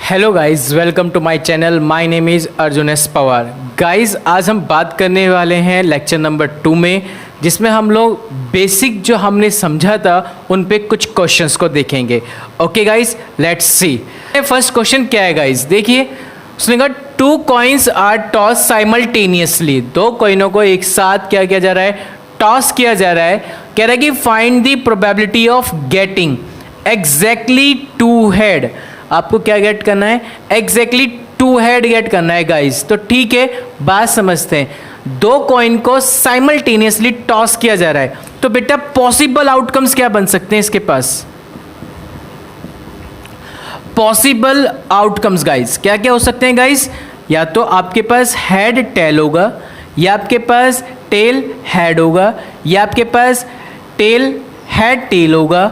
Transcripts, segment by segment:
Hello guys, welcome to my channel. My name is Arjun S Pawar. Guys, आज हम बात करने वाले हैं लेक्चर नंबर 2 में, जिसमें हम लोग बेसिक जो हमने समझा था उन पे कुछ क्वेश्चंस को देखेंगे। Okay guys, let's see. First question क्या है गाइस, देखिए उसने कहा 2 कॉइन्स आर टॉस साइमल्टेनियसली। 2 कॉइनों को एक साथ क्या किया जा रहा है, टॉस किया जा रहा है। कह रहा है कि find the probability of getting exactly 2 head. आपको क्या गेट करना है, एग्जैक्टली 2 हेड गेट करना है गाइस। तो ठीक है, बात समझते हैं। 2 कॉइन को साइमल्टेनियसली टॉस किया जा रहा है, तो बेटा पॉसिबल आउटकम्स क्या बन सकते हैं इसके पास। पॉसिबल आउटकम्स गाइस क्या क्या हो सकते हैं गाइस, या तो आपके पास हेड टेल होगा, या आपके पास टेल हेड होगा, या आपके पास टेल हेड टेल होगा।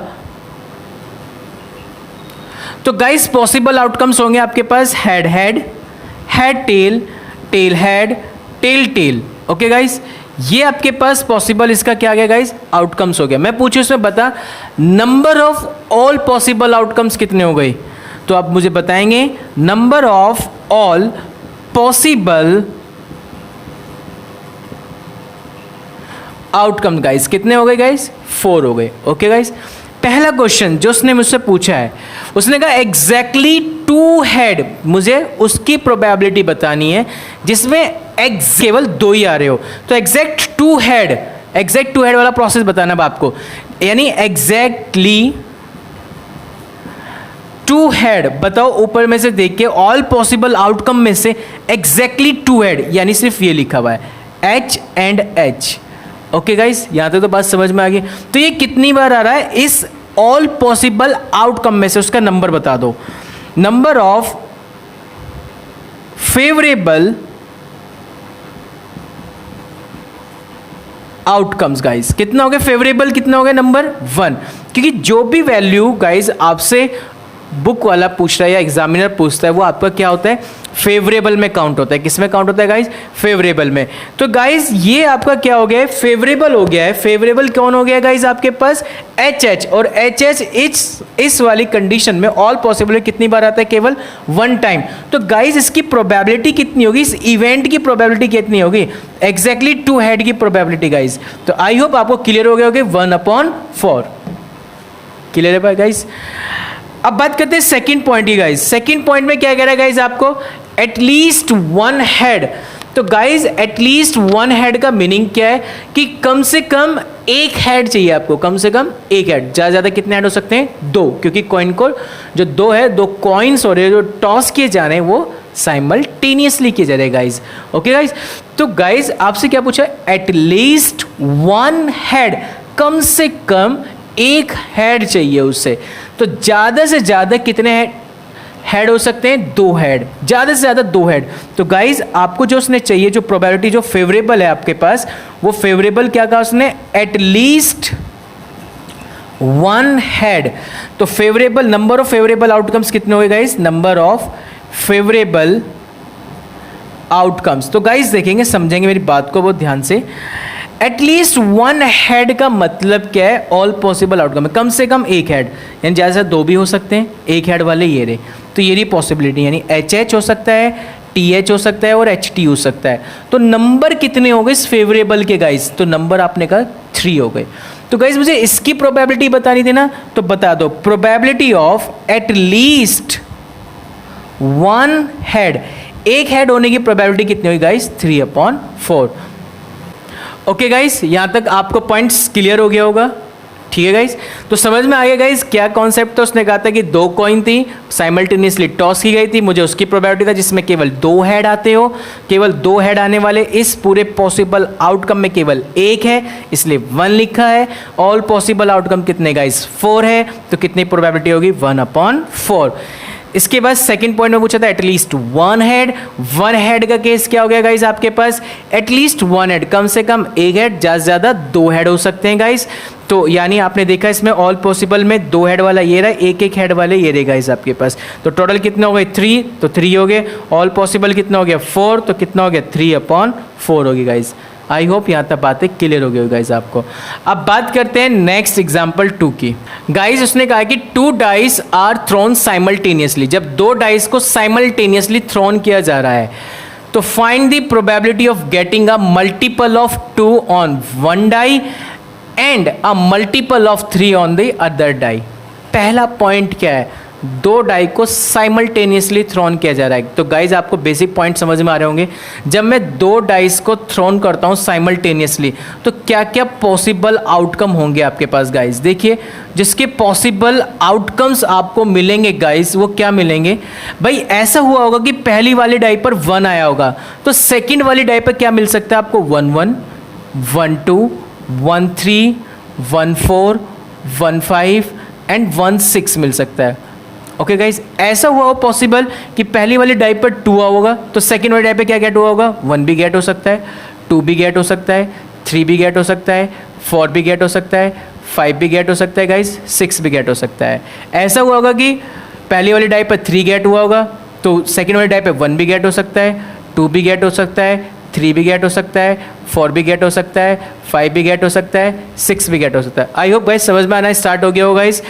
तो गाइस पॉसिबल आउटकम्स होंगे आपके पास head head, head tail, tail head, tail tail. Okay guys, ये आपके पास पॉसिबल इसका क्या आ गया गाइस, आउटकम्स हो गया। मैं पूछूं इसमें बता, number of all possible outcomes कितने हो गए, तो आप मुझे बताएंगे number of all possible outcome guys कितने हो गए गाइस, 4 हो गए। ओके गाइस, पहला क्वेश्चन जो उसने मुझसे पूछा है, उसने कहा एग्जैक्टली 2 हेड, मुझे उसकी प्रोबेबिलिटी बतानी है जिसमें केवल 2 ही आ रहे हो। तो एग्जैक्ट 2 हेड वाला प्रोसेस बताना है आपको, यानी एग्जैक्टली 2 हेड बताओ। ऊपर में से देख के ऑल पॉसिबल आउटकम में से एग्जैक्टली 2 हेड, यानी सिर्फ ये लिखा हुआ है H and H। Okay guys, यहां तक तो बात समझ में आ गई। तो ये कितनी बार आ रहा है, इस ऑल पॉसिबल आउटकम में से उसका नंबर बता दो। Number of favourable outcomes guys कितना हो गया, फेवरेबल कितना हो गया, नंबर 1। क्योंकि जो भी वैल्यू गाइस आपसे बुक वाला पूछ रहा है या एग्जामिनर पूछता है, वो आपका क्या होता है, फेवरेबल में काउंट होता है। किस में काउंट होता है गाइस, फेवरेबल में। तो गाइस ये आपका क्या हो गया है, फेवरेबल हो गया है। फेवरेबल कौन हो गया गाइस आपके पास, HH, और HH इस वाली कंडीशन में ऑल पॉसिबल कितनी बार आता है, केवल 1 टाइम। तो गाइस इसकी प्रोबेबिलिटी कितनी होगी, इस इवेंट की प्रोबेबिलिटी कितनी होगी, एग्जैक्टली 2 हेड की प्रोबेबिलिटी गाइस। तो आई होप आपको क्लियर हो गया होगा, 1/4 क्लियर है गाइस। अब बात करते हैं सेकंड पॉइंट की गाइस। सेकंड पॉइंट में क्या कह रहा है गाइस आपको, एटलीस्ट 1 हेड। तो गाइस एटलीस्ट 1 हेड का मीनिंग क्या है कि कम से कम 1 हेड चाहिए आपको, कम से कम 1 हेड। ज़्यादा ज़्यादा कितने हेड हो सकते हैं, 2, क्योंकि कॉइन को जो 2 है, 2 कॉइन्स हो रहे हैं जो टॉस किए जा रहे हैं वो साइमल्टेनियसली किए जा रहे हैं गाइस। ओके गाइस, तो गाइस आपसे क्या पूछा, एटलीस्ट 1 हेड, कम से कम 1 हेड चाहिए उससे। तो ज़्यादा से ज़्यादा कितने हेड हो सकते हैं, 2 हेड, ज़्यादा से ज़्यादा 2 हेड। तो गाइज आपको जो उसने चाहिए, जो प्रोबेबिलिटी जो फेवरेबल है आपके पास, वो फेवरेबल क्या कहा उसने, एटलीस्ट 1 हेड। तो favourable, number of favourable outcomes कितने हो गए guys, number of favourable outcomes. तो गाइज देखेंगे, समझेंगे मेरी बात को बहुत ध्यान से। एटलीस्ट 1 हेड का मतलब क्या है, ऑल पॉसिबल आउटकम है कम से कम 1 हेड, यानी ज़्यादा से 2 भी हो सकते हैं, 1 हेड वाले ये रहे। तो ये रही पॉसिबिलिटी, यानी HH हो सकता है, TH हो सकता है और HT हो सकता है। तो नंबर कितने हो गए इस फेवरेबल के गाइस, तो नंबर आपने कहा 3 हो गए। तो गाइस मुझे इसकी प्रोबेबिलिटी बतानी थी ना, तो बता दो, probability of at least 1 head, 1 head होने की प्रोबेबिलिटी कितनी हुई गाइस, 3/4। ओके गाइस, यहाँ तक आपको पॉइंट्स क्लियर हो गया होगा, ठीक है गाइस। तो समझ में आ गया गाइस क्या कॉन्सेप्ट था। उसने कहा था कि 2 कॉइन थी, साइमल्टेनियसली टॉस की गई थी, मुझे उसकी प्रोबेबिलिटी था जिसमें केवल 2 हेड आते हो। केवल 2 हेड आने वाले इस पूरे पॉसिबल आउटकम में केवल 1 है, इसलिए 1 लिखा है। ऑल पॉसिबल आउटकम कितने गाइस, 4 है, तो कितनी प्रोबेबिलिटी होगी, 1/4। इसके बाद सेकंड पॉइंट में पूछा था एटलीस्ट 1 हेड। 1 हेड का केस क्या हो गया गाइस आपके पास, एटलीस्ट 1 हेड, कम से कम 1 हेड, ज़्यादा से ज़्यादा 2 हेड हो सकते हैं गाइस। तो यानी आपने देखा इसमें ऑल पॉसिबल में 2 हेड वाला ये रहा, 1 हेड वाले ये रहे गाइस आपके पास। तो टोटल कितने हो गए, 3, तो 3 हो गए। ऑल पॉसिबल कितना हो गया, 4, तो कितना हो गया, 3/4 हो गया गाइस। आई होप यहाँ तक बातें क्लियर हो गई गाइज आपको। अब बात करते हैं नेक्स्ट एग्जाम्पल 2 की। गाइज उसने कहा कि 2 डाइस आर थ्रोन साइमल्टेनियसली, जब 2 डाइस को साइमल्टेनियसली थ्रोन किया जा रहा है तो find the probability of getting a multiple of 2 on 1 die and a multiple of 3 on the other die. पहला पॉइंट क्या है, 2 डाई को साइमल्टेनियसली थ्रोन किया जा रहा है। तो गाइज आपको बेसिक पॉइंट समझ में आ रहे होंगे, जब मैं 2 डाइस को थ्रोन करता हूं साइमल्टेनियसली तो क्या क्या पॉसिबल आउटकम होंगे आपके पास गाइज। देखिए जिसके पॉसिबल आउटकम्स आपको मिलेंगे गाइज वो क्या मिलेंगे भाई, ऐसा हुआ होगा कि पहली वाली डाई पर 1 आया होगा तो सेकेंड वाली डाई पर क्या मिल सकता है आपको, 1 1 1 2 1 3 1 4 1 5 एंड 1 6 मिल सकता है। ओके गाइज, ऐसा हुआ हो पॉसिबल कि पहली वाली डाई पर 2 होगा तो सेकंड वाली डाई पे क्या गेट हुआ होगा, 1 भी गेट हो सकता है, 2 भी गेट हो सकता है, 3 भी गेट हो सकता है, 4 भी गेट हो सकता है, 5 भी गेट हो सकता है गाइज, 6 भी गेट हो सकता है। ऐसा हुआ होगा कि पहली वाली डाई पर 3 गेट हुआ होगा तो सेकंड वाली डाई पे 1 भी गेट हो सकता है, 2 भी गेट हो सकता है, 3 भी गेट हो सकता है, 4 भी गेट हो सकता है, 5 भी गेट हो सकता है, 6 भी गेट हो सकता है। आई होप गाइज समझ में आना स्टार्ट हो गया होगा गाइज।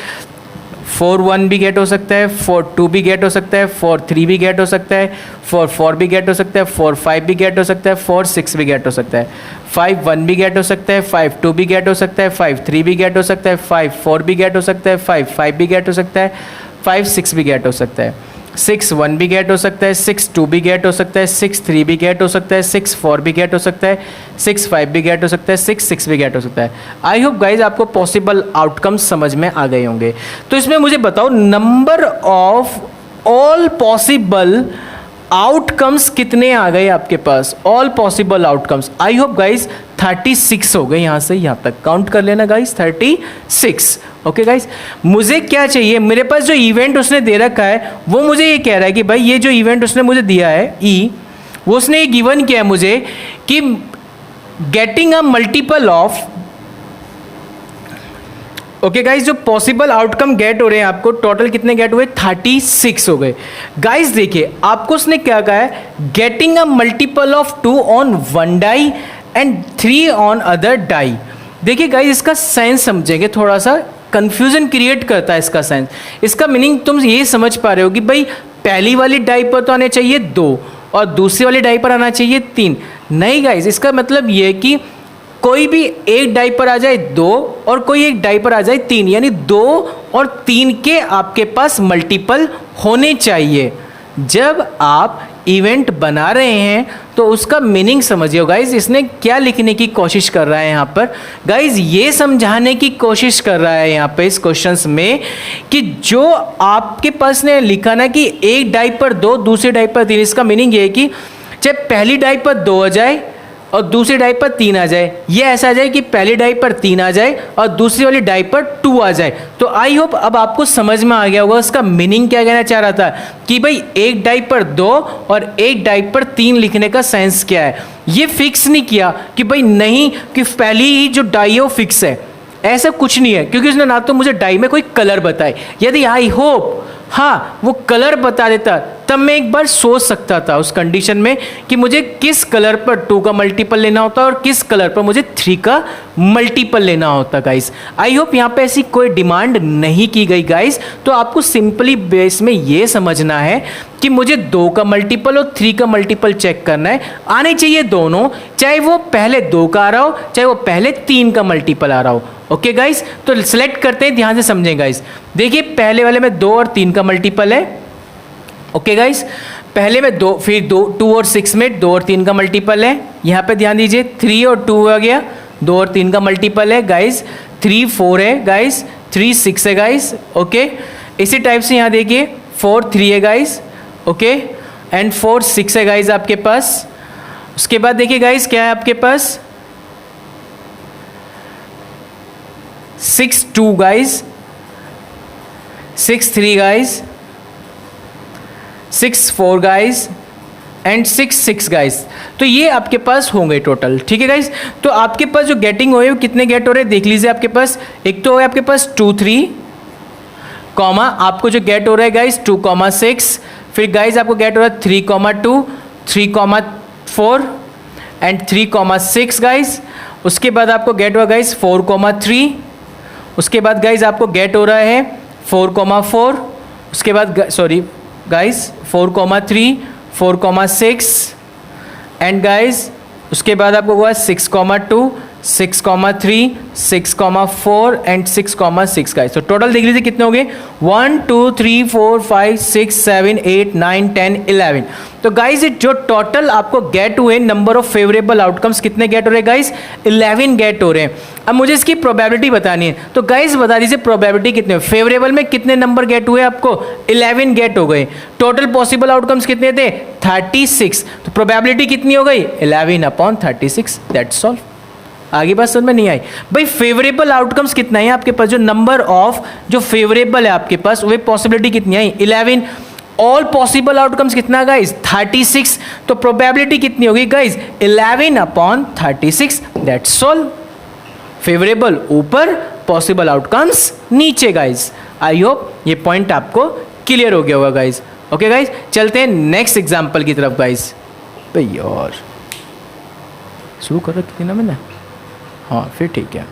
4 1 भी गेट हो सकता है, 4 2 भी गेट हो सकता है, 4 3 भी गेट हो सकता है, 4 4 भी गेट हो सकता है, 4 5 भी गेट हो सकता है, 4 6 भी गेट हो सकता है, 5 1 भी गेट हो सकता है, 5 2 भी गेट हो सकता है, 5 3 भी गेट हो सकता है, 5 4 भी गेट हो सकता है, 5 5 भी गेट हो सकता है, 5 6 भी गेट हो सकता है, 6 1 भी गेट हो सकता है, 6 2 भी गेट हो सकता है, 6 3 भी गेट हो सकता है, 6 4 भी गेट हो सकता है, 6 5 भी गेट हो सकता है, 6 6 भी गेट हो सकता है। आई होप गाइज आपको पॉसिबल आउटकम्स समझ में आ गए होंगे। तो इसमें मुझे बताओ number of all possible outcomes कितने आ गए आपके पास, all possible outcomes. I hope guys 36 हो गए, यहाँ से यहाँ तक काउंट कर लेना गाइज 36। ओके गाइज, मुझे क्या चाहिए, मेरे पास जो इवेंट उसने दे रखा है वो मुझे ये कह रहा है कि भाई ये जो इवेंट उसने मुझे दिया है ई, वो उसने ये गिवन किया है मुझे कि getting a multiple of, okay guys जो पॉसिबल आउटकम गेट हो रहे हैं आपको टोटल कितने गेट हुए, 36 हो गए। गाइज देखिए आपको उसने क्या कहा है, getting a multiple of 2 on 1 die and 3 on other die. देखिए गाइज इसका साइंस समझेंगे, थोड़ा सा कंफ्यूजन क्रिएट करता है इसका साइंस। इसका मीनिंग तुम ये समझ पा रहे हो कि भाई पहली वाली डाई पर तो आने चाहिए 2 और दूसरी वाली डाई पर आना चाहिए 3। नहीं गाइज, इसका मतलब ये है कि कोई भी एक डाई पर आ जाए 2 और कोई एक डाई पर आ जाए 3, यानी 2 और 3 के आपके पास मल्टीपल होने चाहिए। जब आप इवेंट बना रहे हैं तो उसका मीनिंग समझिए गाइज, इसने क्या लिखने की कोशिश कर रहा है यहाँ पर। गाइज ये समझाने की कोशिश कर रहा है यहाँ पे इस क्वेश्चंस में कि जो आपके पास ने लिखा ना कि एक डाई पर 2 दूसरी डाई पर 3, इसका मीनिंग ये है कि चाहे पहली डाई पर 2 आ जाए और दूसरी डाई पर 3 आ जाए, ये ऐसा आ जाए कि पहली डाई पर 3 आ जाए और दूसरी वाली डाई पर 2 आ जाए। तो आई होप अब आपको समझ में आ गया होगा उसका मीनिंग क्या कहना चाह रहा था कि भाई एक डाई पर 2 और एक डाई पर 3 लिखने का सेंस क्या है। ये फिक्स नहीं किया कि भाई नहीं कि पहली ही जो डाई है वो फिक्स है, ऐसा कुछ नहीं है, क्योंकि उसने ना तो मुझे डाई में कोई कलर बताए। यदि आई होप हाँ वो कलर बता देता तब मैं एक बार सोच सकता था उस कंडीशन में कि मुझे किस कलर पर 2 का मल्टीपल लेना होता और किस कलर पर मुझे 3 का मल्टीपल लेना होता गाइस। आई होप यहाँ पे ऐसी कोई डिमांड नहीं की गई गाइस। तो आपको सिंपली बेस में ये समझना है कि मुझे 2 का मल्टीपल और 3 का मल्टीपल चेक करना है, आने चाहिए दोनों, चाहे वो पहले 2 का आ रहा हो चाहे वो पहले 3 का मल्टीपल आ रहा हो। ओके गाइस, तो सिलेक्ट करते हैं, ध्यान से समझें गाइस। देखिए पहले वाले में 2 और 3 का मल्टीपल है। ओके गाइस, पहले में 2, फिर 2 और 6 में 2 और 3 का मल्टीपल है। यहाँ पे ध्यान दीजिए 3 और 2 आ गया, 2 और 3 का मल्टीपल है गाइस। 3 4 है गाइस, 3 6 है गाइस। ओके, इसी टाइप से यहाँ देखिए 4 3 है गाइस। ओके, एंड 4 6 है गाइस आपके पास। उसके बाद देखिए गाइस क्या है आपके पास 6 2 guys, 6 3 guys, 6 4 guys and 6 6 guys. तो ये आपके पास होंगे टोटल। ठीक है गाइस, तो आपके पास जो गेटिंग हो रही है वो कितने गेट हो रहे हैं देख लीजिए। आपके पास एक तो है आपके पास 2 3 कॉमा, आपको जो गेट हो रहा है गाइस 2 6, फिर गाइस आपको गेट हो रहा है 3 2 3 4, एंड 3,6 गाइज। उसके बाद आपको गेट हुआ गाइज 4,3। उसके बाद गाइज आपको गेट हो रहा है 4,4। उसके बाद सॉरी गाइज 4,3, 4,6 एंड गाइज उसके बाद आपको हुआ 6,2, 6,3, 6,4 एंड 6,6 गाइस। तो टोटल देख लीजिए कितने हो गए 1 2 3 4 5 6 7 8 9 10 11। तो गाइस जो टोटल आपको गेट हुए नंबर ऑफ फेवरेबल आउटकम्स कितने गेट हो रहे हैं गाइस 11 गेट हो रहे हैं। अब मुझे इसकी प्रोबेबिलिटी बतानी है, तो गाइस बता दीजिए प्रोबेबिलिटी कितने, फेवरेबल में कितने नंबर गेट हुए आपको 11 गेट हो गए। टोटल पॉसिबल आउटकम्स कितने थे 36, तो प्रोबेबिलिटी कितनी हो गई 11/36। That's all. आगे बात समझ में नहीं आई भाई। फेवरेबल आउटकम्स कितना है आपके पास, जो नंबर ऑफ जो फेवरेबल है आपके पास वे पॉसिबिलिटी कितनी आई 11। ऑल पॉसिबल आउटकम्स कितना गाइस 36, तो प्रोबेबिलिटी कितनी होगी गाइस 11/36। That's all. फेवरेबल ऊपर, पॉसिबल आउटकम्स नीचे गाइस। आई होप ये पॉइंट आपको क्लियर हो गया होगा गाइस। ओके गाइस, चलते हैं नेक्स्ट एग्जांपल की तरफ गाइस। भाई और शुरू कर रखी थी ना मैंने, हाँ फिर ठीक है।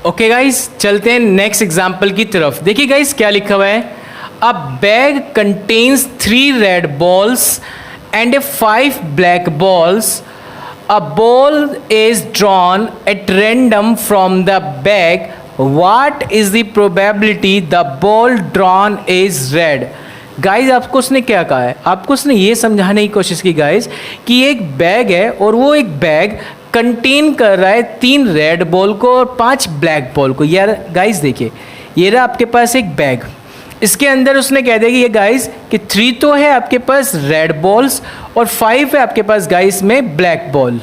ओके गाइस, चलते हैं नेक्स्ट एग्जांपल की तरफ। देखिए गाइस क्या लिखा हुआ है, अ bag contains 3 red balls and 5 black balls. A ball is drawn at random from the bag. What is the probability the ball drawn is red. Guys आपको उसने क्या कहा है, आपको उसने ये समझाने की कोशिश की गाइज कि एक बैग है और वो एक बैग कंटेन कर रहा है 3 रेड बॉल को और 5 ब्लैक बॉल को। यार गाइज देखिए, ये रहा आपके पास एक बैग, इसके अंदर उसने कह दिया कि ये गाइज कि 3 तो है आपके पास रेड बॉल्स और 5 है आपके पास गाइज में ब्लैक बॉल।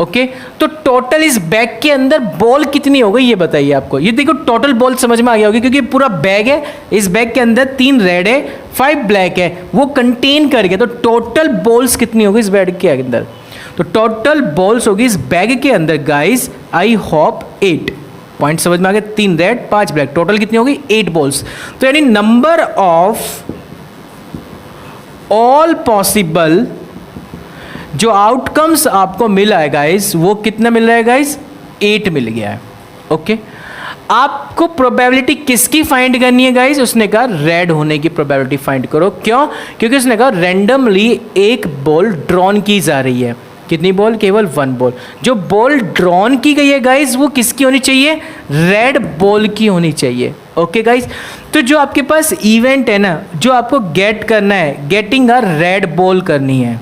ओके तो टोटल इस बैग के अंदर बॉल कितनी हो गई ये बताइए आपको। ये देखो टोटल बॉल समझ में आ गया होगी, क्योंकि पूरा बैग है, इस बैग के अंदर 3 रेड है 5 ब्लैक है, वो कंटेन करके तो टोटल बॉल्स कितनी होगी इस बैग के अंदर। तो टोटल बॉल्स होगी इस बैग के अंदर गाइस आई होप 8। पॉइंट समझ में आ गया, 3 रेड 5 ब्लैक, टोटल कितनी होगी 8 बॉल्स। तो यानी नंबर ऑफ ऑल पॉसिबल जो आउटकम्स आपको मिला है गाइस वो कितना मिल रहा है गाइस 8 मिल गया है। ओके आपको प्रोबेबिलिटी किसकी फाइंड करनी है गाइस, उसने कहा रेड होने की प्रोबेबिलिटी फाइंड करो। क्यों, क्योंकि उसने कहा रैंडमली एक बॉल ड्रॉन की जा रही है। कितनी बॉल, केवल 1 बॉल। जो बॉल ड्रॉन की गई है गाइस वो किसकी होनी चाहिए, रेड बॉल की होनी चाहिए। ओके गाइस, तो जो आपके पास इवेंट है ना, जो आपको गेट करना है, गेटिंग अ रेड बॉल करनी है।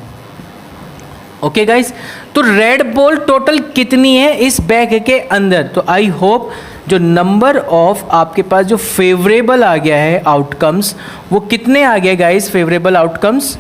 ओके गाइस, तो रेड बॉल टोटल कितनी है इस बैग के अंदर। तो आई होप जो नंबर ऑफ आपके पास जो फेवरेबल आ गया है आउटकम्स वो कितने आ गए गाइस, फेवरेबल आउटकम्स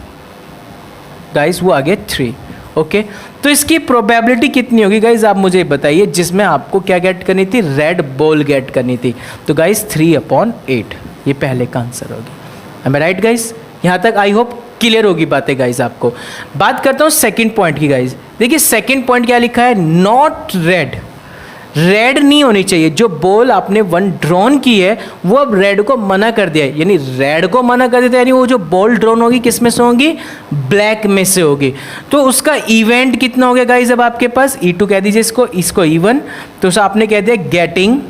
गाइस वो आ गए 3। ओके तो इसकी प्रोबेबिलिटी कितनी होगी गाइस आप मुझे बताइए, जिसमें आपको क्या गेट करनी थी, रेड बॉल गेट करनी थी। तो गाइस 3/8 ये पहले का आंसर होगी। एम आई राइट गाइस, यहाँ तक आई होप क्लियर होगी बातें गाइस आपको। बात करता हूँ सेकंड पॉइंट की गाइस। देखिए सेकंड पॉइंट क्या लिखा है, नॉट रेड, रेड नहीं होनी चाहिए। जो बॉल आपने 1 ड्रॉन की है वो अब रेड को मना कर दिया है, यानी रेड को मना कर देता है, यानी वो जो बॉल ड्रॉन होगी किस में से होगी, ब्लैक में से होगी। तो उसका इवेंट कितना हो गया गाइस, अब आपके पास E2 कह दीजिए इसको E1। तो आपने कह दिया गेटिंग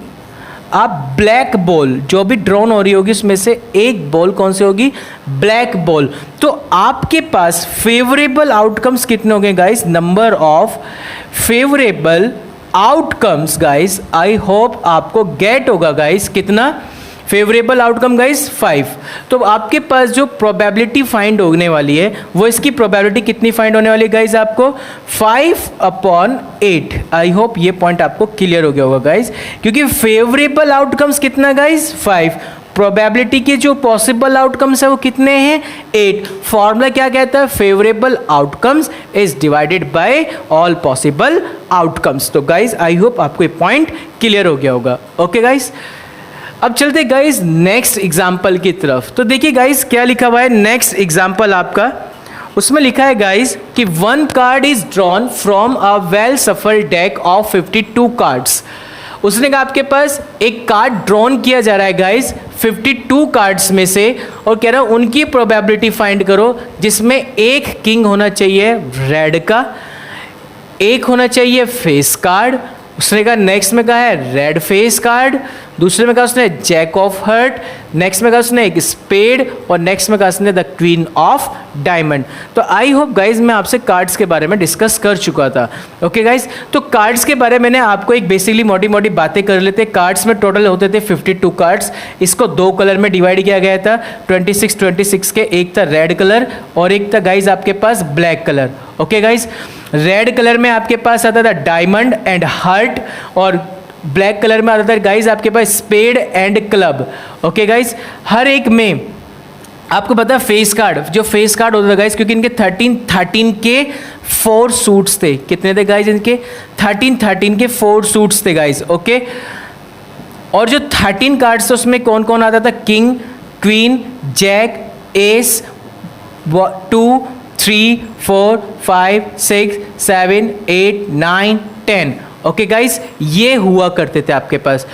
आप ब्लैक बॉल, जो भी ड्रॉन हो रही होगी उसमें से एक बॉल कौन सी होगी, ब्लैक बॉल। तो आपके पास फेवरेबल आउटकम्स कितने हो गए guys, number of favourable outcomes guys I hope आपको गेट होगा गाइस कितना, फेवरेबल आउटकम गाइस 5। तो आपके पास जो प्रोबेबिलिटी फाइंड होने वाली है वो इसकी प्रोबेबिलिटी कितनी फाइंड होने वाली है गाइस आपको 5/8। आई होप ये पॉइंट आपको क्लियर हो गया होगा गाइस, क्योंकि फेवरेबल आउटकम्स कितना गाइस 5, प्रोबेबिलिटी के जो पॉसिबल आउटकम्स है वो कितने हैं 8। फॉर्मूला क्या कहता है, favourable outcomes is divided by all possible outcomes. तो गाइस आई होप आपको ये पॉइंट क्लियर हो गया होगा। ओके गाइस, अब चलते गाइस नेक्स्ट एग्जाम्पल की तरफ। तो देखिए गाइस क्या लिखा हुआ है नेक्स्ट एग्जाम्पल आपका, उसमें लिखा है गाइस कि 1 card is drawn from a well shuffled deck of 52 cards. उसने कहा आपके पास एक कार्ड ड्रॉन किया जा रहा है गाइस 52 कार्ड्स में से और कह रहा है उनकी प्रोबेबिलिटी फाइंड करो जिसमें एक किंग होना चाहिए रेड का, एक होना चाहिए फेस कार्ड, उसने कहा नेक्स्ट में कहा है रेड फेस कार्ड, दूसरे में कहा उसने जैक ऑफ हर्ट, नेक्स्ट में कहा उसने एक स्पेड और नेक्स्ट में कहा उसने द क्वीन ऑफ डायमंड। तो आई होप गाइज मैं आपसे कार्ड्स के बारे में डिस्कस कर चुका था। ओके गाइज, तो कार्ड्स के बारे में मैंने आपको एक बेसिकली मोटी मोटी बातें कर लेते। कार्ड्स में टोटल होते थे 52 कार्ड्स, इसको दो कलर में डिवाइड किया गया था 26 के, एक था रेड कलर और एक था गाइज आपके पास black colour. Okay guys, red colour में आपके पास आता था डायमंड एंड हार्ट और ब्लैक कलर में आता था गाइज आपके पास spade and club. Okay guys, हर एक में आपको पता है फेस कार्ड, जो फेस कार्ड होता था गाइज, क्योंकि इनके 13 के 4 सूट्स थे। कितने थे गाइज इनके? 13 के 4 सूट्स थे गाइज। ओके, और जो 13 कार्ड्स थे उसमें कौन कौन आता था? King, queen, jack, ace, 2, 3, 4, 5, 6, 7, 8, 9, 10। Okay guys, ये हुआ करते थे आपके पास।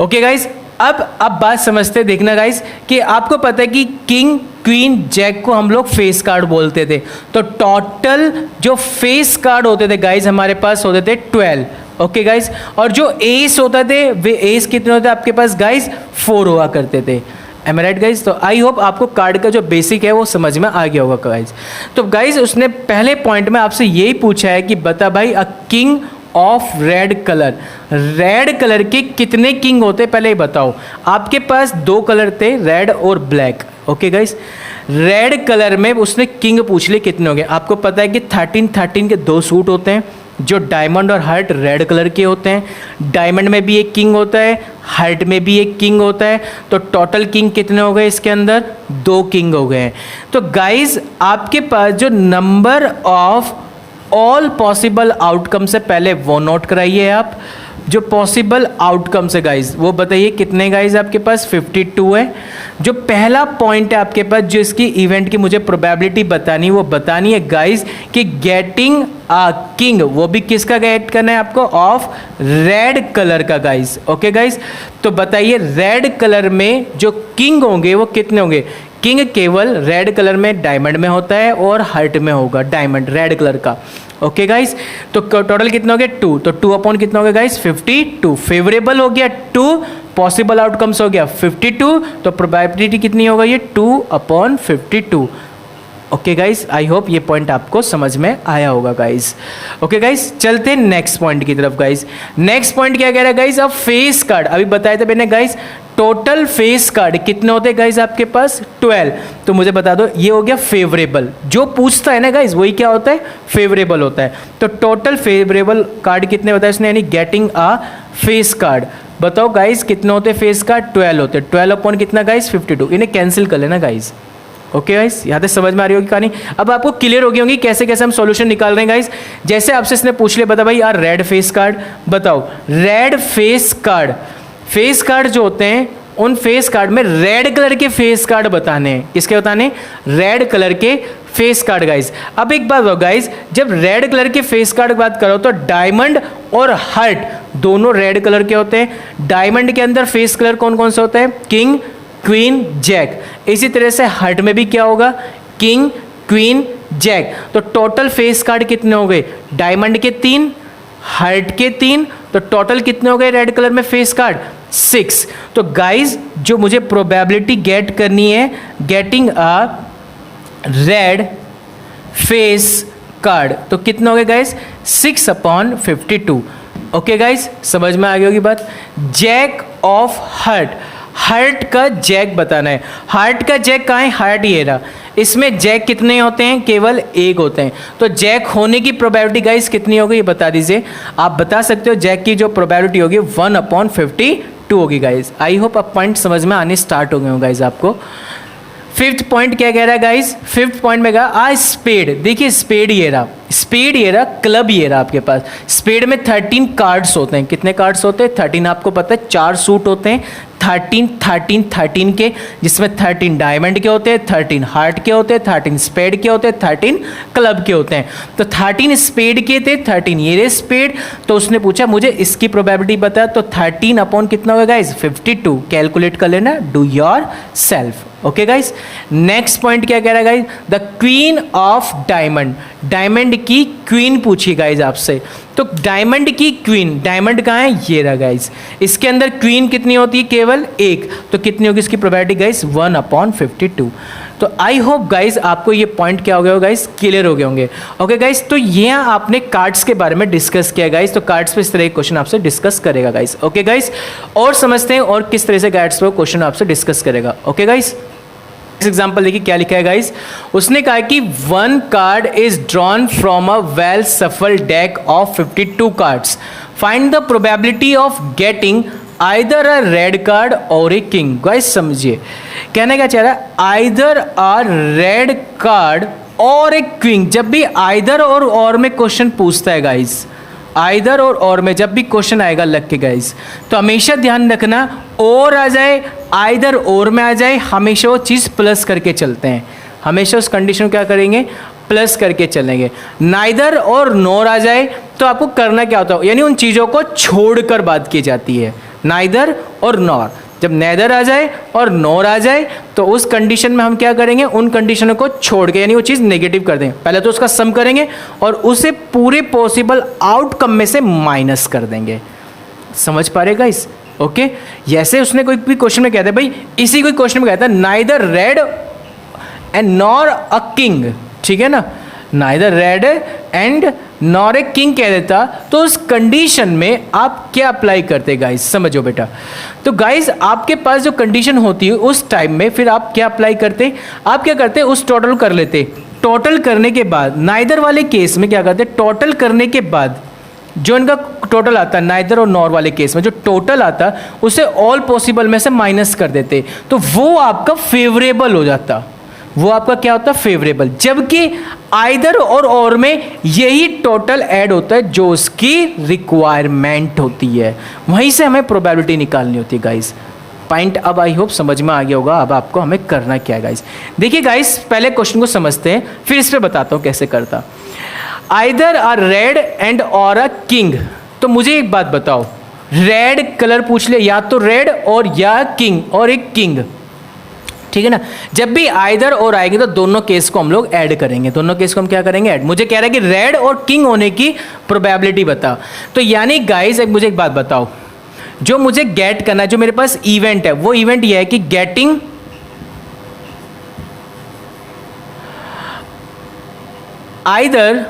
ओके गाइज, अब बात समझते देखना गाइज कि आपको पता है कि किंग, क्वीन, जैक को हम लोग फेस कार्ड बोलते थे। तो टोटल जो फेस कार्ड होते थे गाइज हमारे पास होते थे 12। ओके गाइज, और जो एस होता थे वे एस कितने होते आपके पास गाइज? 4 हुआ करते थे। एम आई राइट गाइज? तो आई होप आपको कार्ड का जो बेसिक है वो समझ में आ गया होगा गाइज। तो गाइज उसने पहले पॉइंट में आपसे यही पूछा है कि बता भाई a king of red colour, red colour के कितने किंग होते पहले ही बताओ। आपके पास 2 कलर थे, रेड और black. Okay guys, red colour में उसने किंग पूछ लिए कितने हो गए। आपको पता है कि 13 के 2 सूट होते हैं, जो डायमंड और हार्ट रेड कलर के होते हैं। डायमंड में भी एक किंग होता है, हार्ट में भी एक किंग होता है। तो टोटल किंग कितने हो गए इसके अंदर? 2 किंग हो गए हैं। तो गाइज आपके पास जो number of all possible outcome से पहले वो नोट कराइए आप। जो पॉसिबल आउटकम्स है गाइज वो बताइए कितने गाइज आपके पास? 52 है। जो पहला पॉइंट है आपके पास जो इसकी इवेंट की मुझे प्रोबेबिलिटी बतानी, वो बतानी है गाइज कि गेटिंग अ किंग, वो भी किसका गेट करना है आपको? ऑफ रेड कलर का गाइज। ओके गाइज, तो बताइए रेड कलर में जो किंग होंगे वो कितने होंगे? किंग केवल रेड कलर में डायमंड में होता है और हार्ट में होगा डायमंड रेड कलर का। ओके गाइस, तो टोटल कितना हो गया? 2। तो 2 अपॉन कितना हो गया गाइस? 52। फेवरेबल हो गया 2, पॉसिबल आउटकम्स हो गया 52, तो प्रोबेबिलिटी कितनी होगा? ये 2/52। ओके गाइस, आई होप ये पॉइंट आपको समझ में आया होगा गाइस। ओके गाइस, चलते हैं नेक्स्ट पॉइंट की तरफ गाइस। नेक्स्ट पॉइंट क्या कह रहा है गाइस? अब फेस कार्ड अभी बताए थे मैंने गाइस, टोटल फेस कार्ड कितने होते हैं गाइस आपके पास? 12। तो मुझे बता दो, ये हो गया फेवरेबल। जो पूछता है ना गाइस वही क्या होता है? फेवरेबल होता है। तो टोटल फेवरेबल कार्ड कितने बताए उसने, यानी गेटिंग अ फेस कार्ड। बताओ गाइस कितने होते हैं फेस कार्ड? 12 होते हैं। 12 अपॉन कितना गाइस? 52। इन्हें कैंसिल कर लेना गाइस। ओके गाइस, यहाँ तक समझ में आ रही होगी कहानी। अब आपको क्लियर हो गई होगी कैसे कैसे हम सॉल्यूशन निकाल रहे हैं गाइस। जैसे आपसे इसने पूछ लिया, बता भाई यार रेड फेस कार्ड बताओ। Red face card, face card जो होते हैं उन फेस कार्ड में रेड कलर के फेस कार्ड बताने हैं। किसके बताने? रेड कलर के फेस कार्ड गाइस। अब एक बात हो गाइस, जब रेड कलर के फेस कार्ड की बात करो तो डायमंड और हार्ट दोनों रेड कलर के होते हैं। डायमंड के अंदर फेस कलर कौन कौन से होते हैं? King, queen, jack. इसी तरह से हार्ट में भी क्या होगा? King, queen, jack. तो टोटल फेस कार्ड कितने हो गए? डायमंड के 3, हार्ट के 3, तो टोटल कितने हो गए रेड कलर में फेस कार्ड? 6। तो गाइज जो मुझे प्रोबेबिलिटी गेट करनी है गेटिंग अ रेड फेस कार्ड, तो कितना हो गया गाइज? 6/52। ओके गाइज, समझ में आ गई होगी बात। जैक ऑफ हार्ट, हार्ट का जैक बताना है। हार्ट का जैक कहाँ है? हार्ट ये रहा। इसमें जैक कितने होते हैं? केवल 1 होते हैं। तो जैक होने की प्रोबेबिलिटी गाइस कितनी होगी ये बता दीजिए। आप बता सकते हो जैक की जो प्रोबेबिलिटी होगी 1/52 होगी गाइस। आई होप अब पॉइंट समझ में आने स्टार्ट हो गए हो गाइस आपको। 5th पॉइंट क्या कह रहा है गाइस? 5th पॉइंट में कहा आ स्पेड। देखिए स्पेड ये रहा, स्पेड ये रहा, क्लब ये रहा आपके पास। स्पेड में 13 कार्ड्स होते हैं। कितने कार्ड्स होते हैं? 13। आपको पता है 4 सूट होते हैं, 13 13 13 के, जिसमें 13 डायमंड के होते हैं, 13 हार्ट के होते हैं, 13 स्पेड के होते हैं, 13 क्लब के होते हैं। तो 13 स्पेड के थे, 13 ये रहे स्पेड। तो उसने पूछा मुझे इसकी प्रोबेबिलिटी बता, तो 13 अपॉन कितना होगा गाइज 52, कैलकुलेट कर लेना, do your self. Okay guys, next point क्या कह रहा है guys, the queen of diamond, diamond की क्वीन पूछी गाइस आपसे। तो डायमंड की क्वीन, डायमंड कहाँ है, ये रहा गाइस, इसके अंदर क्वीन कितनी होती है, केवल एक, तो कितनी होगी इसकी प्रोबेबिलिटी गाइस 1/52। तो आई होप गाइस आपको ये पॉइंट क्या हो गया गाइस, क्लियर हो गए होंगे। ओके गाइस, तो ये आपने कार्ड्स के बारे में डिस्कस किया गाइस, तो कार्ड्स पे इस तरह के क्वेश्चन आपसे डिस्कस करेगा गाइस। ओके गाइस, और समझते हैं और किस तरह से कार्ड्स पे क्वेश्चन आपसे डिस्कस करेगा। ओके गाइस, इस एग्जाम्पल देखिए क्या लिखा है गाइस, उसने कहा कि 1 card is drawn from a well shuffled deck of 52 cards, find the probability of getting either a red card or a king. Guys समझिए कहने क्या चाह रहा है, either a red card or a king. जब भी आइदर और में क्वेश्चन पूछता है गाइस, आइदर और में जब भी क्वेश्चन आएगा लग के गाइस, तो हमेशा ध्यान रखना और आ जाए, आइदर और में आ जाए, हमेशा वो चीज़ प्लस करके चलते हैं, हमेशा उस कंडीशन को क्या करेंगे, प्लस करके चलेंगे। नाइदर और नोर आ जाए तो आपको करना क्या होता है, यानी उन चीज़ों को छोड़कर बात की जाती है, नाइदर और नॉर। जब नेदर आ जाए और नोर आ जाए तो उस कंडीशन में हम क्या करेंगे, उन कंडीशनों को छोड़ के, यानी वो चीज़ नेगेटिव कर देंगे। पहले तो उसका सम करेंगे और उसे पूरे पॉसिबल आउटकम में से माइनस कर देंगे। समझ पा रहे गाइस? ओके, जैसे उसने कोई भी क्वेश्चन में कहता है भाई, इसी कोई क्वेश्चन में कहता है neither red and nor a king, ठीक है ना, neither red and nor a king कह देता, तो उस कंडीशन में आप क्या अप्लाई करते गाइस, समझो बेटा। तो गाइस आपके पास जो कंडीशन होती है उस टाइम में फिर आप क्या अप्लाई करते, आप क्या करते, उस टोटल कर लेते, टोटल करने के बाद नाइदर वाले केस में क्या करते, टोटल करने के बाद जो इनका टोटल आता है नाइदर और नॉर वाले केस में जो टोटल आता उसे ऑल पॉसिबल में से माइनस कर देते, तो वो आपका फेवरेबल हो जाता, वो आपका क्या होता है, फेवरेबल। जबकि आइदर और में यही टोटल ऐड होता है जो उसकी रिक्वायरमेंट होती है, वहीं से हमें प्रोबेबिलिटी निकालनी होती है गाइस। पॉइंट अब आई होप समझ में आ गया होगा। अब आपको हमें करना क्या है गाइस, देखिए गाइस पहले क्वेश्चन को समझते हैं फिर इस पे बताता हूँ कैसे करता। आइदर अ रेड एंड और अ किंग, तो मुझे एक बात बताओ, रेड कलर पूछ ले, या तो रेड और या किंग और एक किंग, ठीक है ना। जब भी आइदर और आएगी तो दोनों केस को हम लोग ऐड करेंगे, दोनों केस को हम क्या करेंगे, ऐड। मुझे कह रहा है कि रेड और किंग होने की प्रोबेबिलिटी बता, तो यानी गाइस मुझे एक बात बताओ, जो मुझे गेट करना है, जो मेरे पास इवेंट है, वो इवेंट ये है कि getting either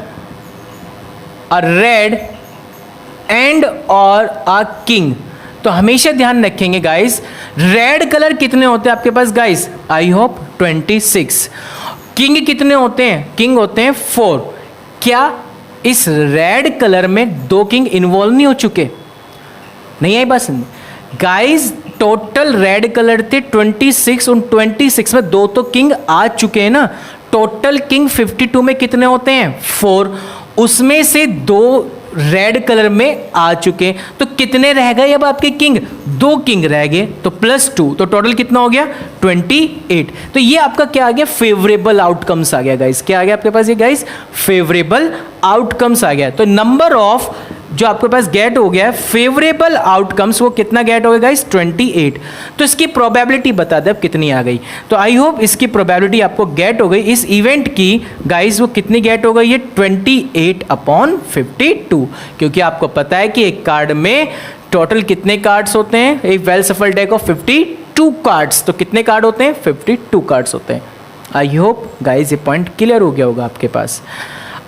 a red and और अ किंग। तो हमेशा ध्यान रखेंगे गाइस, रेड कलर कितने होते हैं आपके पास गाइस, आई होप 26। किंग कितने होते हैं, किंग होते हैं 4। क्या इस रेड कलर में 2 किंग इन्वॉल्व नहीं हो चुके, नहीं आई बात समझ गाइस। टोटल रेड कलर थे 26, उन 26 में 2 तो किंग आ चुके हैं ना। टोटल किंग 52 में कितने होते हैं, 4, उसमें से 2 रेड कलर में आ चुके, तो कितने रह गए अब आपके किंग, 2 किंग रह गए, तो +2, तो टोटल कितना हो गया 28। तो ये आपका क्या आ गया, फेवरेबल आउटकम्स आ गया गाइस। क्या आ गया आपके पास ये गाइस, फेवरेबल आउटकम्स आ गया। तो नंबर ऑफ जो आपके पास गेट हो गया फेवरेबल आउटकम्स, वो कितना गेट हो गया गाइस, 28। तो इसकी प्रोबेबिलिटी बता दे अब कितनी आ गई। तो आई होप इसकी प्रोबेबिलिटी आपको गेट हो गई इस इवेंट की गाइस, वो कितनी गेट हो गई है 28/52, क्योंकि आपको पता है कि एक कार्ड में टोटल कितने कार्ड्स होते हैं, एक well shuffled deck of 52 cards, तो कितने कार्ड होते हैं, 52 कार्ड्स होते हैं। आई होप गाइस ये पॉइंट क्लियर हो गया होगा आपके पास।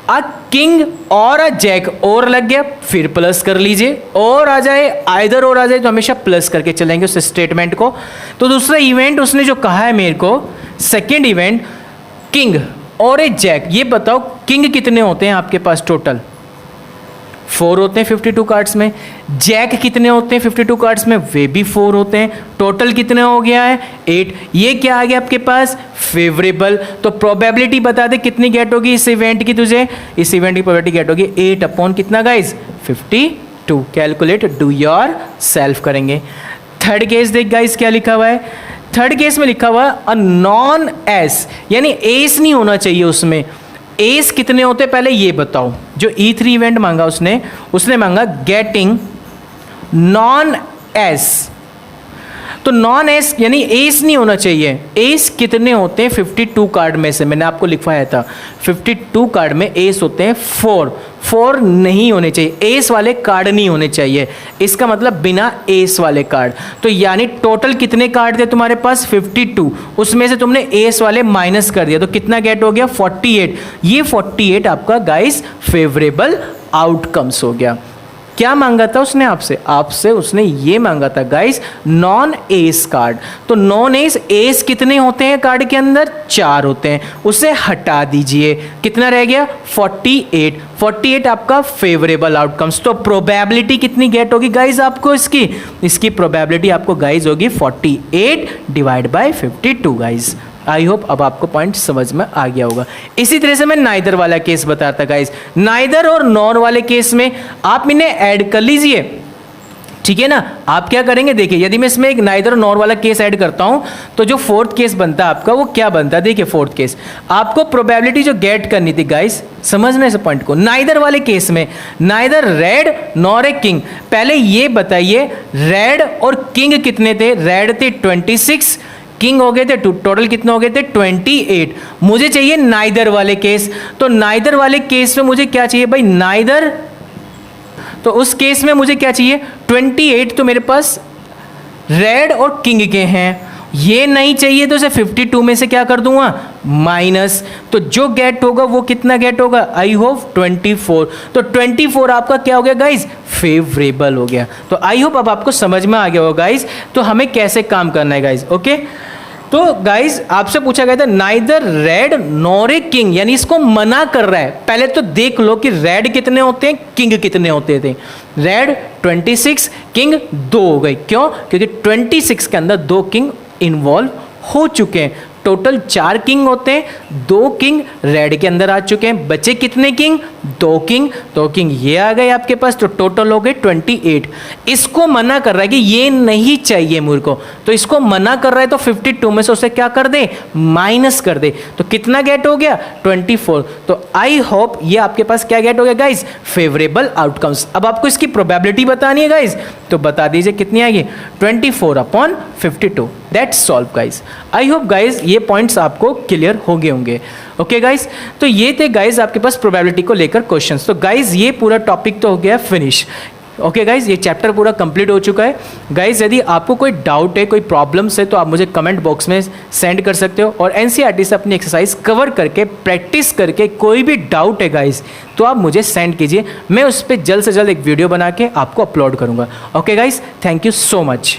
अ किंग और अ जैक, और लग गया फिर प्लस कर लीजिए, और आ जाए आइदर और आ जाए तो हमेशा प्लस करके चलेंगे उस स्टेटमेंट को। तो दूसरा इवेंट उसने जो कहा है मेरे को, सेकंड इवेंट किंग और ए जैक, ये बताओ किंग कितने होते हैं आपके पास, टोटल 4 होते हैं 52 कार्ड्स में। जैक कितने होते हैं 52 कार्ड्स में, वे भी 4 होते हैं। टोटल कितने हो गया है 8। ये क्या आ गया आपके पास, फेवरेबल। तो प्रोबेबिलिटी बता दे कितनी गेट होगी इस इवेंट की, तुझे इस इवेंट की प्रोबेबिलिटी गेट होगी 8 अपॉन कितना guys 52। Calculate, do your self करेंगे। थर्ड केस देख गाइस क्या लिखा हुआ है, थर्ड केस में लिखा हुआ है अ नॉन एस, यानी एस नहीं होना चाहिए उसमें। एस कितने होते हैं पहले ये बताओ। जो E3 इवेंट मांगा उसने मांगा गेटिंग नॉन एस, तो नॉन एस यानी एस नहीं होना चाहिए। एस कितने होते हैं 52 कार्ड में से, मैंने आपको लिखवाया था 52 कार्ड में एस होते हैं 4 नहीं होने चाहिए, एस वाले कार्ड नहीं होने चाहिए, इसका मतलब बिना एस वाले कार्ड। तो यानी टोटल कितने कार्ड थे तुम्हारे पास 52, उसमें से तुमने एस वाले माइनस कर दिया, तो कितना गेट हो गया 48। ये 48 आपका गाइस फेवरेबल आउटकम्स हो गया। क्या मांगा था उसने आपसे उसने ये मांगा था गाइस नॉन एस कार्ड। तो नॉन एस कितने होते हैं कार्ड के अंदर 4 होते हैं, उसे हटा दीजिए, कितना रह गया 48 आपका फेवरेबल आउटकम्स। तो प्रोबेबिलिटी कितनी गेट होगी गाइस आपको, इसकी प्रोबेबिलिटी आपको गाइस होगी 48 divide by 52 guys. I hope अब आपको पॉइंट समझ में आ गया होगा। इसी तरह से मैं नाइदर वाला केस बताता गाइस, नाइदर और नॉर वाले केस में आप इन्हें ऐड कर लीजिए, ठीक है ना। आप क्या करेंगे देखिए, यदि मैं इसमें एक नाइदर और नॉर वाला केस ऐड करता हूं तो जो फोर्थ केस बनता है आपका वो क्या बनता है, देखिए फोर्थ केस आपको प्रोबेबिलिटी जो गेट करनी थी गाइस, समझना इस पॉइंट को। नाइदर वाले केस में neither red nor a king, पहले ये बताइए रेड और किंग कितने थे, रेड थे 26, किंग हो गए थे टोटल कितने हो गए थे 28। मुझे चाहिए नाइदर वाले केस, तो नाइदर वाले केस में मुझे क्या चाहिए भाई नाइदर, तो उस केस में मुझे क्या चाहिए 28, तो मेरे पास रेड और किंग के हैं, ये नहीं चाहिए तो इसे 52 में से क्या कर दूंगा माइनस, तो जो गेट होगा वो कितना गेट होगा आई होप 24। तो 24 आपका क्या हो गया गाइज फेवरेबल हो गया। तो आई होप अब आपको समझ में आ गया होगा गाइज, तो हमें कैसे काम करना है गाइज। ओके, तो गाइज आपसे पूछा गया था neither red nor a king, यानी इसको मना कर रहा है। पहले तो देख लो कि रेड कितने होते हैं किंग कितने होते थे, रेड 26 किंग 2 हो गए, क्यों, क्योंकि 26 के अंदर 2 किंग इन्वॉल्व हो चुके हैं। टोटल 4 किंग होते हैं, 2 किंग रेड के अंदर आ चुके हैं, बचे कितने किंग 2 किंग, 2 किंग ये आ गए आपके पास, तो टोटल हो गए 28। इसको मना कर रहा है कि ये नहीं चाहिए मुझे को, तो इसको मना कर रहा है, तो 52 में से उसे क्या कर दे माइनस कर दे, तो कितना गेट हो गया 24। तो आई होप ये आपके पास क्या गेट हो गया गाइज फेवरेबल आउटकम्स। अब आपको इसकी प्रोबेबिलिटी बतानी है गाइज, तो बता दीजिए कितनी आएगी 24/52, that's solve guys. I hope guys ये पॉइंट्स आपको क्लियर हो गए होंगे। ओके गाइज, तो ये थे गाइज आपके पास प्रोबेबिलिटी को लेकर क्वेश्चंस। तो गाइज ये पूरा टॉपिक तो हो गया फिनिश। ओके गाइज, ये चैप्टर पूरा कंप्लीट हो चुका है। गाइज यदि आपको कोई डाउट है, कोई प्रॉब्लम्स है, तो आप मुझे कमेंट बॉक्स में सेंड कर सकते हो, और एनसीईआरटी से अपनी एक्सरसाइज कवर करके प्रैक्टिस करके कोई भी डाउट है गाइज तो आप मुझे सेंड कीजिए, मैं उस पर जल्द से जल्द एक वीडियो बना के आपको अपलोड करूँगा। Okay guys, thank you so much.